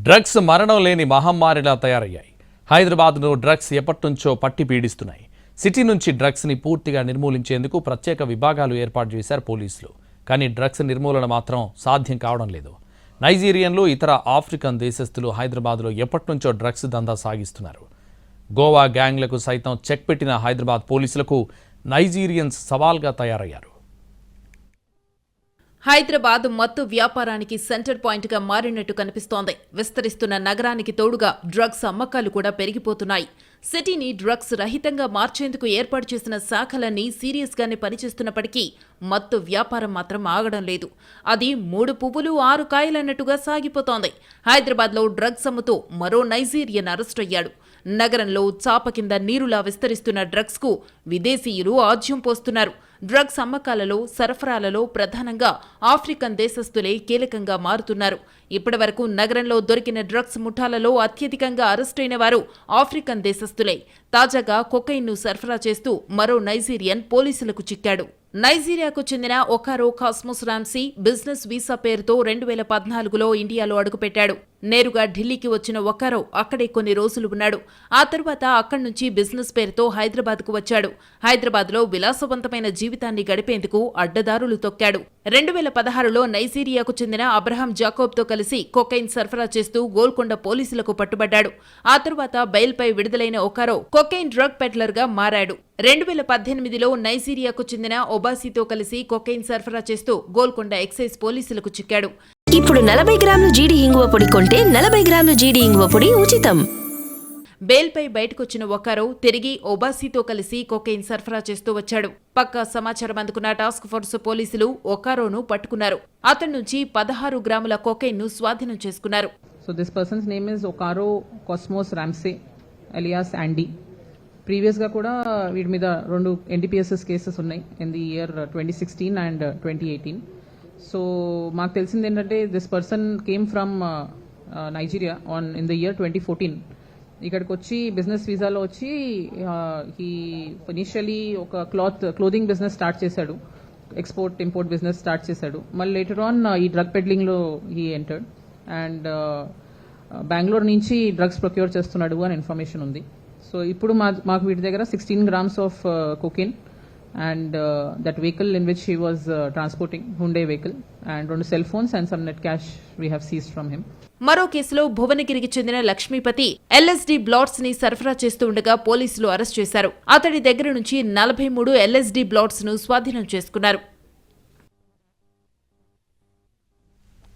Drugs మరణం లేని మహమ్మారిలా తయారయ్యాయి. హైదరాబాద్ను డ్రగ్స్ ఎప్పటినుంచో పట్టి పీడిస్తున్నాయి. సిటీ నుంచి డ్రగ్స్ని పూర్తిగా నిర్మూలించేందుకు ప్రత్యేక విభాగాలు ఏర్పాటు చేశారు పోలీసులు. కానీ డ్రగ్స్ నిర్మూలన మాత్రం సాధ్యం కావడం లేదు. నైజీరియన్లు, ఇతర ఆఫ్రికన్ దేశస్తులు హైదరాబాద్లో ఎప్పటినుంచో డ్రగ్స్ దందా సాగిస్తున్నారు. గోవా గ్యాంగ్లకు సైతం చెక్ పెట్టిన హైదరాబాద్ పోలీసులకు నైజీరియన్స్ సవాల్గా తయారయ్యారు. హైదరాబాద్ మత్తు వ్యాపారానికి సెంటర్ పాయింట్ గా మారినట్టు కనిపిస్తోంది. విస్తరిస్తున్న నగరానికి తోడుగా డ్రగ్స్ అమ్మకాలు కూడా పెరిగిపోతున్నాయి. సిటీని డ్రగ్స్ రహితంగా మార్చేందుకు ఏర్పాటు చేసిన శాఖలన్నీ సీరియస్ గానే పనిచేస్తున్నప్పటికీ మత్తు వ్యాపారం మాత్రం ఆగడం లేదు. అది 3 పువ్వులు 6 కాయలన్నట్టుగా సాగిపోతోంది. హైదరాబాద్ లో డ్రగ్స్ అమ్ముతూ మరో నైజీరియన్ అరెస్ట్ అయ్యాడు. నగరంలో చాప కింద నీరులా విస్తరిస్తున్న డ్రగ్స్ కు విదేశీయులు ఆజ్యం పోస్తున్నారు. డ్రగ్స్ అమ్మకాలలో, సరఫరాలలో ప్రధానంగా ఆఫ్రికన్ దేశస్తులే కీలకంగా మారుతున్నారు. ఇప్పటివరకు నగరంలో దొరికిన డ్రగ్స్ ముఠాలలో అత్యధికంగా అరెస్టైన వారు ఆఫ్రికన్ దేశస్తులే. తాజాగా కొకైన్ను సరఫరా చేస్తూ మరో నైజీరియన్ పోలీసులకు చిక్కాడు. నైజీరియాకు చెందిన ఒకారో కాస్మోస్ రామ్సీ బిజినెస్ వీసా పేరుతో 2014లో ఇండియాలో అడుగుపెట్టాడు. నేరుగా ఢిల్లీకి వచ్చిన ఒకారో అక్కడే కొన్ని రోజులు ఉన్నాడు. ఆ తరువాత అక్కడి నుంచి బిజినెస్ పేరుతో హైదరాబాద్కు వచ్చాడు. హైదరాబాద్లో విలాసవంతమైన జీవితాన్ని గడిపేందుకు అడ్డదారులు తొక్కాడు. 2016లో నైజీరియాకు చెందిన అబ్రహాం జాకోబ్తో కలిసి కొకైన్ సరఫరా చేస్తూ గోల్కొండ పోలీసులకు పట్టుబడ్డాడు. ఆ తరువాత బెయిల్పై విడుదలైన ఒకారో కొకైన్ డ్రగ్ పెడ్లర్గా మారాడు. 2018లో నైజీరియాకు చెందిన ఒబాసీతో కలిసి కొకైన్ సరఫరా చేస్తూ గోల్కొండ ఎక్సైజ్ పోలీసులకు చిక్కాడు. ఇప్పుడు 40 గ్రాముల జీడి ఇంగువ పొడి కొంటే 40 గ్రాముల జీడి ఇంగువ పొడి ఉచితం. బెయిల్పై బయటకొచ్చిన ఒకారో తిరిగి ఒబాసీతో కలిసి కొకైన్ సరఫరా చేస్తూ వచ్చాడు. పక్కా సమాచారం అందుకున్న టాస్క్ ఫోర్స్ పోలీసులు ఒకారోను పట్టుకున్నారు. అతడి నుంచి 16 గ్రాముల కొకైన్ ను స్వాధీనం చేసుకున్నారు. So this person's name is Okaro Cosmos Ramsey alias Andy. Previous గా కూడా వీటి మీద 2 NDPSS కేసెస్ ఉన్నాయి in the year 2016 and 2018. So మాకు తెలిసింది ఏంటంటే this person came from Nigeria in the year 2014. ఇక్కడికి వచ్చి బిజినెస్ వీసాలో వచ్చి హీ ఇనిషియలీ ఒక క్లోదింగ్ బిజినెస్ స్టార్ట్ చేశాడు. ఎక్స్పోర్ట్ ఇంపోర్ట్ బిజినెస్ స్టార్ట్ చేశాడు. మళ్ళీ లేటర్ ఆన్ ఈ డ్రగ్ పెడ్లింగ్లో హీ ఎంటర్డ్ అండ్ బెంగళూరు నుంచి డ్రగ్స్ ప్రొక్యూర్ చేస్తున్నాడు అని ఇన్ఫర్మేషన్ ఉంది. సో ఇప్పుడు మాకు వీటి దగ్గర 16 grams of cocoon and that vehicle in which he was transporting Hyundai vehicle and 2 cell phones and some net cash we have seized from him. మరో కేసులో భువనగిరికి చెందిన లక్ష్మీపతి ఎల్ఎస్డీ బ్లాట్స్ ని సరఫరా చేస్తూ ఉండగా పోలీసులు అరెస్ట్ చేశారు. అతడి దగ్గర నుంచి 43 ఎల్ఎస్డీ బ్లాట్స్ ను స్వాధీనం చేసుకున్నారు.